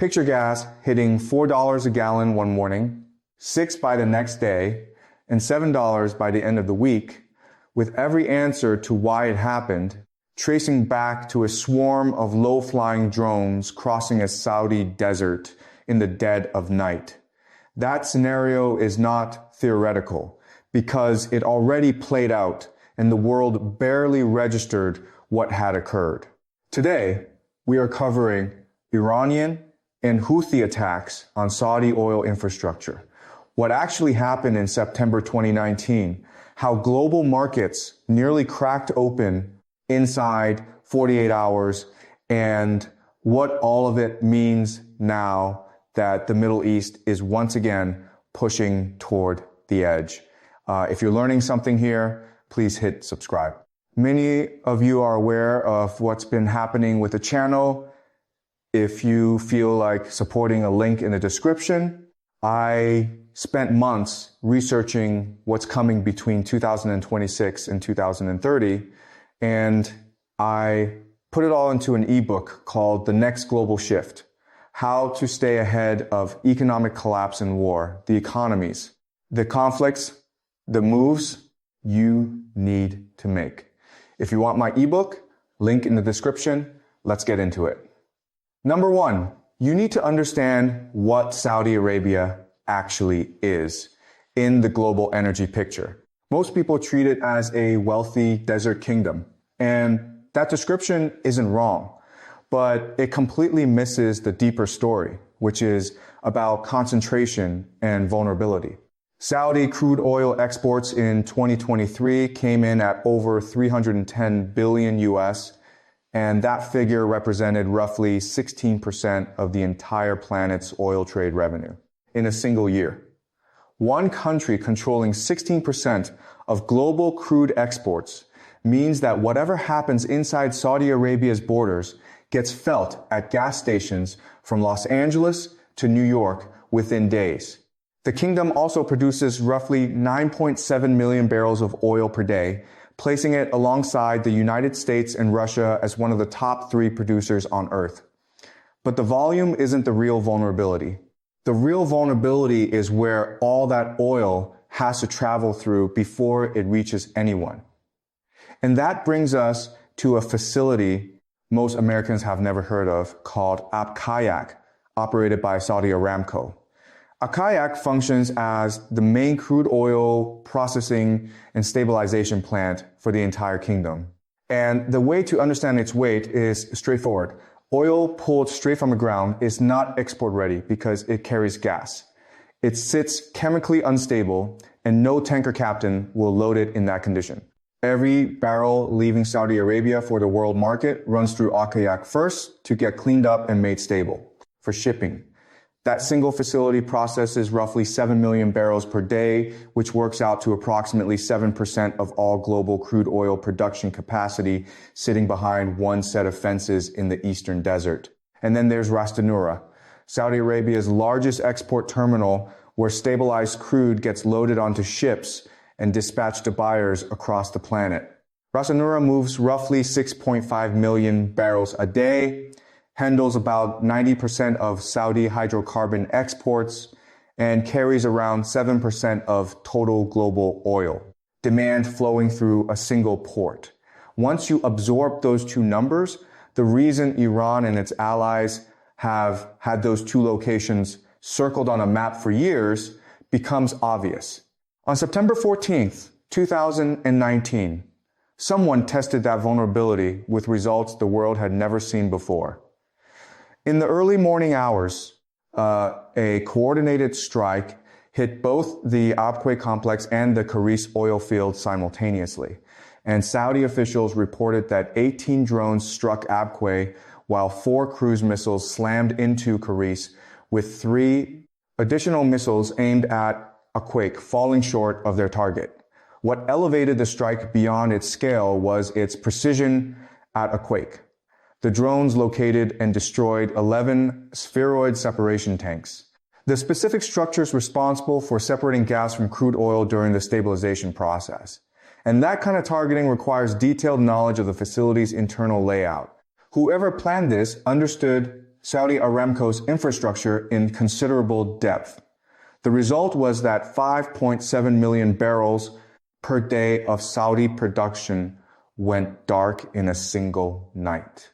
Picture gas hitting $4 a gallon one morning, $6 by the next day, and $7 by the end of the week, with every answer to why it happened tracing back to a swarm of low-flying drones crossing a Saudi desert in the dead of night. That scenario is not theoretical because it already played out and the world barely registered what had occurred. Today, we are covering Iranian and Houthi attacks on Saudi oil infrastructure, what actually happened in September 2019, how global markets nearly cracked open inside 48 hours, and what all of it means now that the Middle East is once again pushing toward the edge. If you're learning something here, please hit subscribe. Many of you are aware of what's been happening with the channel. If you feel like supporting a link in the description, I spent months researching what's coming between 2026 and 2030, and I put it all into an ebook called The Next Global Shift: How to Stay Ahead of Economic Collapse and War, the economies, the conflicts, the moves you need to make. If you want my ebook, link in the description. Let's get into it. Number one, you need to understand what Saudi Arabia actually is in the global energy picture. Most people treat it as a wealthy desert kingdom, and that description isn't wrong, but it completely misses the deeper story, which is about concentration and vulnerability. Saudi crude oil exports in 2023 came in at over 310 billion US, and that figure represented roughly 16% of the entire planet's oil trade revenue in a single year. One country controlling 16% of global crude exports means that whatever happens inside Saudi Arabia's borders gets felt at gas stations from Los Angeles to New York within days. The kingdom also produces roughly 9.7 million barrels of oil per day, placing it alongside the United States and Russia as one of the top 3 producers on Earth. But the volume isn't the real vulnerability. The real vulnerability is where all that oil has to travel through before it reaches anyone. And that brings us to a facility most Americans have never heard of called Abqaiq, operated by Saudi Aramco. Abqaiq functions as the main crude oil processing and stabilization plant for the entire kingdom. And the way to understand its weight is straightforward. Oil pulled straight from the ground is not export ready because it carries gas. It sits chemically unstable, and no tanker captain will load it in that condition. Every barrel leaving Saudi Arabia for the world market runs through Abqaiq first to get cleaned up and made stable for shipping. That single facility processes roughly 7 million barrels per day, which works out to approximately 7% of all global crude oil production capacity, sitting behind one set of fences in the eastern desert. And then there's Ras Tanura, Saudi Arabia's largest export terminal, where stabilized crude gets loaded onto ships and dispatched to buyers across the planet. Ras Tanura moves roughly 6.5 million barrels a day, handles about 90% of Saudi hydrocarbon exports, and carries around 7% of total global oil demand flowing through a single port. Once you absorb those two numbers, the reason Iran and its allies have had those two locations circled on a map for years becomes obvious. On September 14th, 2019, someone tested that vulnerability with results the world had never seen before. In the early morning hours, a coordinated strike hit both the Abqaiq complex and the Khurais oil field simultaneously. And Saudi officials reported that 18 drones struck Abqaiq while 4 cruise missiles slammed into Khurais, with 3 additional missiles aimed at Abqaiq falling short of their target. What elevated the strike beyond its scale was its precision at Abqaiq. The drones located and destroyed 11 spheroid separation tanks, the specific structures responsible for separating gas from crude oil during the stabilization process. And that kind of targeting requires detailed knowledge of the facility's internal layout. Whoever planned this understood Saudi Aramco's infrastructure in considerable depth. The result was that 5.7 million barrels per day of Saudi production went dark in a single night.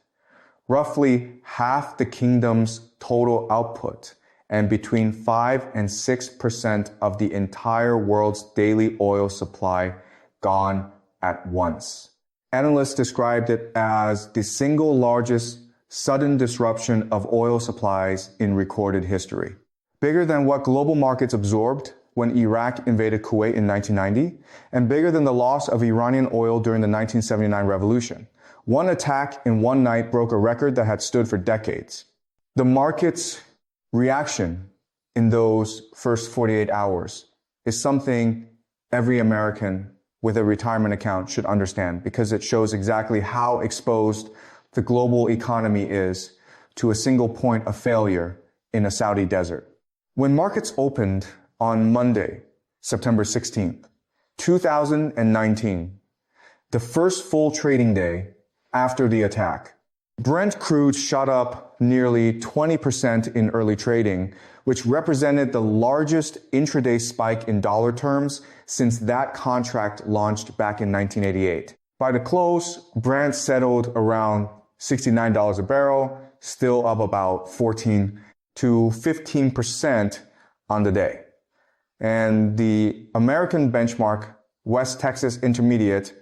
Roughly half the kingdom's total output and between 5 and 6% of the entire world's daily oil supply gone at once. Analysts described it as the single largest sudden disruption of oil supplies in recorded history. Bigger than what global markets absorbed when Iraq invaded Kuwait in 1990, and bigger than the loss of Iranian oil during the 1979 revolution. One attack in one night broke a record that had stood for decades. The market's reaction in those first 48 hours is something every American with a retirement account should understand, because it shows exactly how exposed the global economy is to a single point of failure in a Saudi desert. When markets opened on Monday, September 16th, 2019, the first full trading day after the attack, Brent crude shot up nearly 20% in early trading, which represented the largest intraday spike in dollar terms since that contract launched back in 1988. By the close, Brent settled around $69 a barrel, still up about 14 to 15% on the day. And the American benchmark, West Texas Intermediate,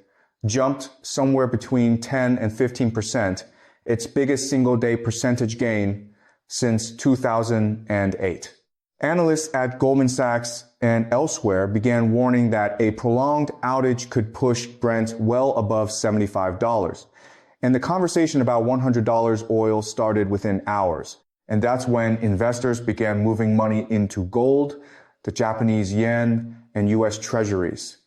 jumped somewhere between 10 and 15%, its biggest single-day percentage gain since 2008. Analysts at Goldman Sachs and elsewhere began warning that a prolonged outage could push Brent well above $75. And the conversation about $100 oil started within hours. And that's when investors began moving money into gold, the Japanese yen, and US treasuries,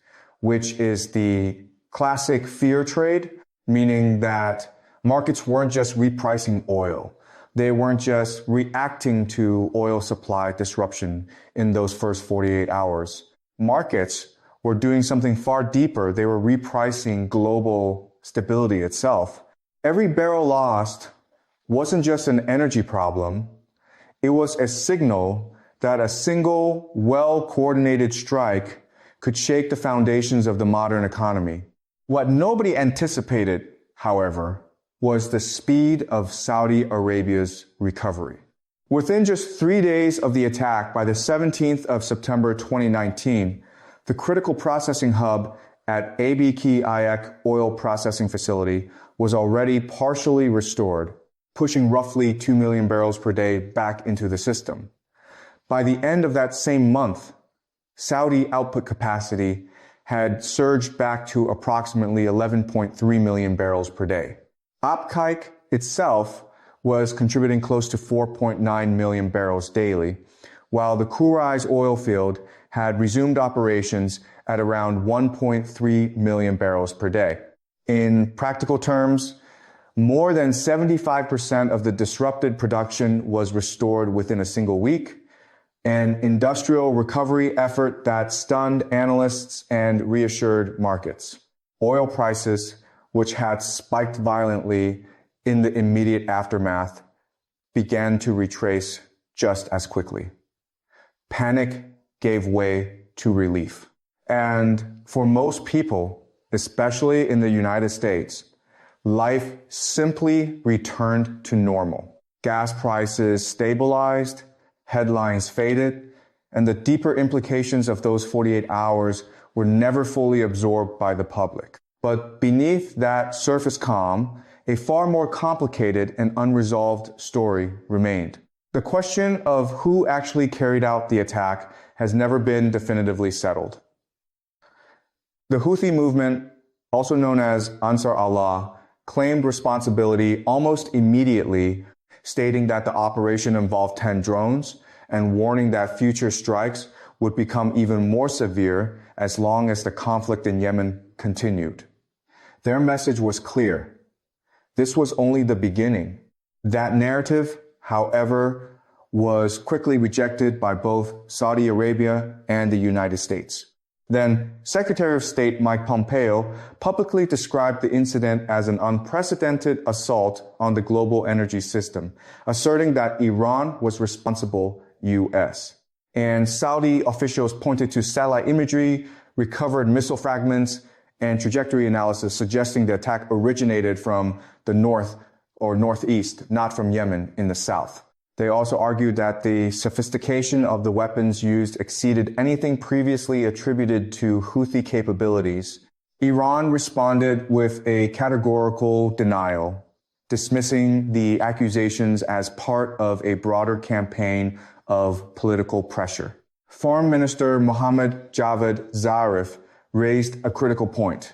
which is the classic fear trade, meaning that markets weren't just repricing oil. They weren't just reacting to oil supply disruption in those first 48 hours. Markets were doing something far deeper. They were repricing global stability itself. Every barrel lost wasn't just an energy problem. It was a signal that a single, well-coordinated strike could shake the foundations of the modern economy. What nobody anticipated, however, was the speed of Saudi Arabia's recovery. Within just 3 days of the attack, by the 17th of September 2019, the critical processing hub at Abqaiq oil processing facility was already partially restored, pushing roughly 2 million barrels per day back into the system. By the end of that same month, Saudi output capacity had surged back to approximately 11.3 million barrels per day. Abqaiq itself was contributing close to 4.9 million barrels daily, while the Khurais oil field had resumed operations at around 1.3 million barrels per day. In practical terms, more than 75% of the disrupted production was restored within a single week, an industrial recovery effort that stunned analysts and reassured markets. Oil prices, which had spiked violently in the immediate aftermath, began to retrace just as quickly. Panic gave way to relief. And for most people, especially in the United States, life simply returned to normal. Gas prices stabilized, headlines faded, and the deeper implications of those 48 hours were never fully absorbed by the public. But beneath that surface calm, a far more complicated and unresolved story remained. The question of who actually carried out the attack has never been definitively settled. The Houthi movement, also known as Ansar Allah, claimed responsibility almost immediately, stating that the operation involved 10 drones and warning that future strikes would become even more severe as long as the conflict in Yemen continued. Their message was clear. This was only the beginning. That narrative, however, was quickly rejected by both Saudi Arabia and the United States. Then, Secretary of State Mike Pompeo publicly described the incident as an unprecedented assault on the global energy system, asserting that Iran was responsible, U.S. And Saudi officials pointed to satellite imagery, recovered missile fragments, and trajectory analysis suggesting the attack originated from the north or northeast, not from Yemen in the south. They also argued that the sophistication of the weapons used exceeded anything previously attributed to Houthi capabilities. Iran responded with a categorical denial, dismissing the accusations as part of a broader campaign of political pressure. Foreign Minister Mohammad Javad Zarif raised a critical point.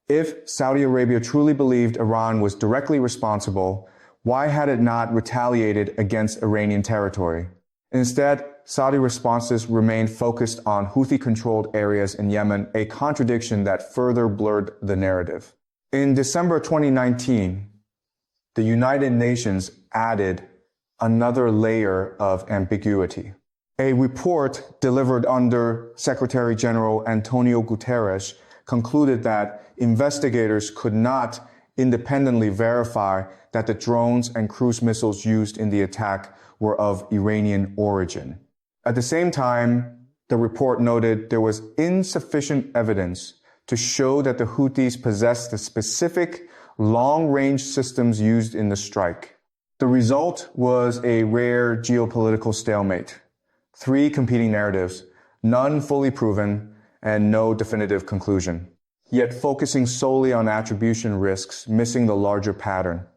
If Saudi Arabia truly believed Iran was directly responsible, why had it not retaliated against Iranian territory? Instead, Saudi responses remained focused on Houthi-controlled areas in Yemen, a contradiction that further blurred the narrative. In December 2019, the United Nations added another layer of ambiguity. A report delivered under Secretary General Antonio Guterres concluded that investigators could not independently verify that the drones and cruise missiles used in the attack were of Iranian origin. At the same time, the report noted there was insufficient evidence to show that the Houthis possessed the specific long-range systems used in the strike. The result was a rare geopolitical stalemate. 3 competing narratives, none fully proven, and no definitive conclusion. Yet focusing solely on attribution risks, missing the larger pattern.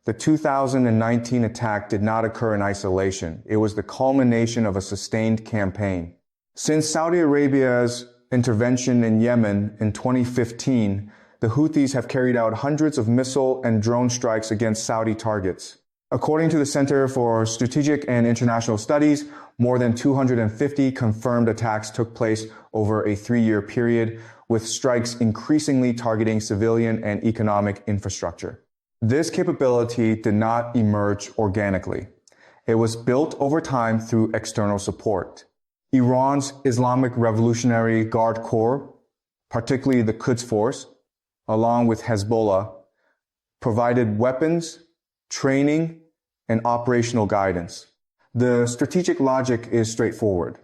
The 2019 attack did not occur in isolation. It was the culmination of a sustained campaign. Since Saudi Arabia's intervention in Yemen in 2015, the Houthis have carried out hundreds of missile and drone strikes against Saudi targets. According to the Center for Strategic and International Studies, more than 250 confirmed attacks took place over a 3-year period, with strikes increasingly targeting civilian and economic infrastructure. This capability did not emerge organically. It was built over time through external support. Iran's Islamic Revolutionary Guard Corps, particularly the Quds Force, along with Hezbollah, provided weapons, training, and operational guidance. The strategic logic is straightforward.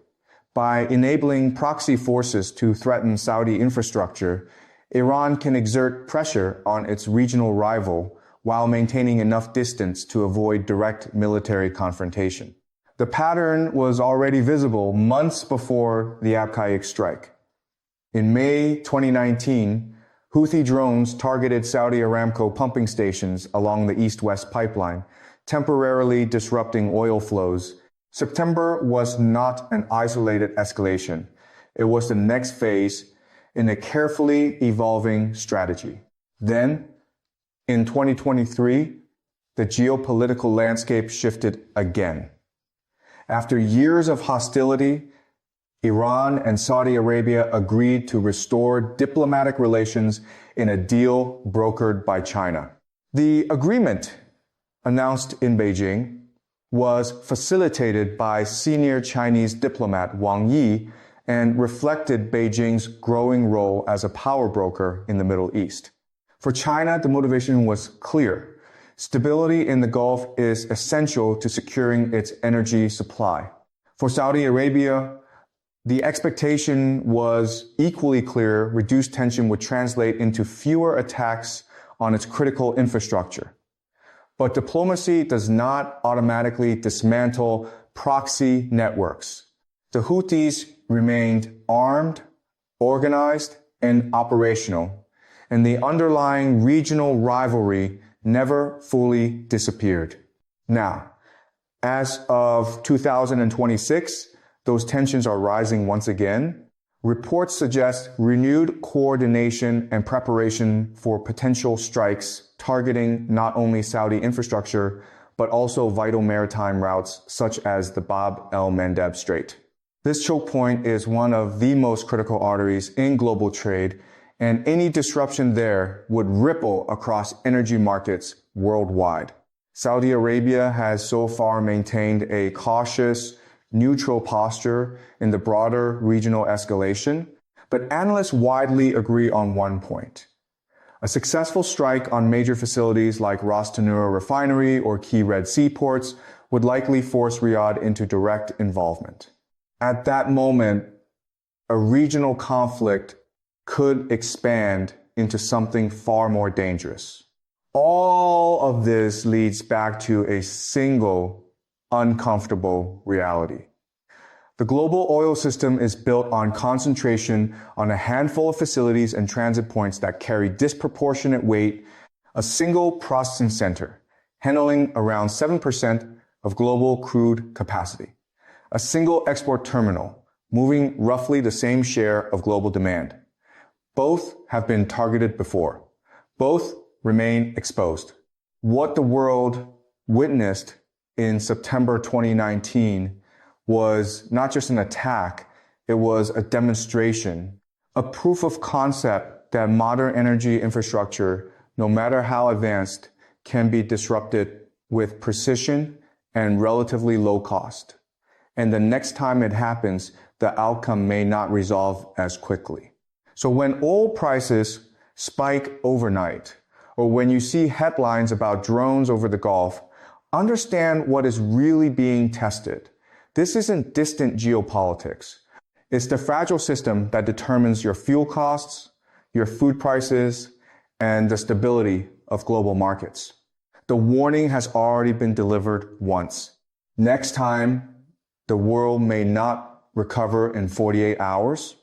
By enabling proxy forces to threaten Saudi infrastructure, Iran can exert pressure on its regional rival while maintaining enough distance to avoid direct military confrontation. The pattern was already visible months before the Abqaiq strike. In May 2019, Houthi drones targeted Saudi Aramco pumping stations along the east-west pipeline, temporarily disrupting oil flows. September was not an isolated escalation. It was the next phase in a carefully evolving strategy. Then, in 2023, the geopolitical landscape shifted again. After years of hostility, Iran and Saudi Arabia agreed to restore diplomatic relations in a deal brokered by China. The agreement, announced in Beijing, was facilitated by senior Chinese diplomat Wang Yi and reflected Beijing's growing role as a power broker in the Middle East. For China, the motivation was clear. Stability in the Gulf is essential to securing its energy supply. For Saudi Arabia, the expectation was equally clear. Reduced tension would translate into fewer attacks on its critical infrastructure. But diplomacy does not automatically dismantle proxy networks. The Houthis remained armed, organized, and operational, and the underlying regional rivalry never fully disappeared. Now, as of 2026, those tensions are rising once again. Reports suggest renewed coordination and preparation for potential strikes targeting not only Saudi infrastructure, but also vital maritime routes such as the Bab el-Mandeb Strait. This choke point is one of the most critical arteries in global trade, and any disruption there would ripple across energy markets worldwide. Saudi Arabia has so far maintained a cautious, neutral posture in the broader regional escalation, But analysts widely agree on one point. A successful strike on major facilities like Ras Tanura refinery or key Red Sea ports would likely force Riyadh into direct involvement. At that moment, a regional conflict could expand into something far more dangerous. All of this leads back to a single uncomfortable reality. The global oil system is built on concentration on a handful of facilities and transit points that carry disproportionate weight, a single processing center, handling around 7% of global crude capacity, a single export terminal, moving roughly the same share of global demand. Both have been targeted before. Both remain exposed. What the world witnessed in September 2019 was not just an attack, it was a demonstration, a proof of concept that modern energy infrastructure, no matter how advanced, can be disrupted with precision and relatively low cost. And the next time it happens, the outcome may not resolve as quickly. So when oil prices spike overnight, or when you see headlines about drones over the Gulf, understand what is really being tested. This isn't distant geopolitics. It's the fragile system that determines your fuel costs, your food prices, and the stability of global markets. The warning has already been delivered once. Next time, the world may not recover in 48 hours,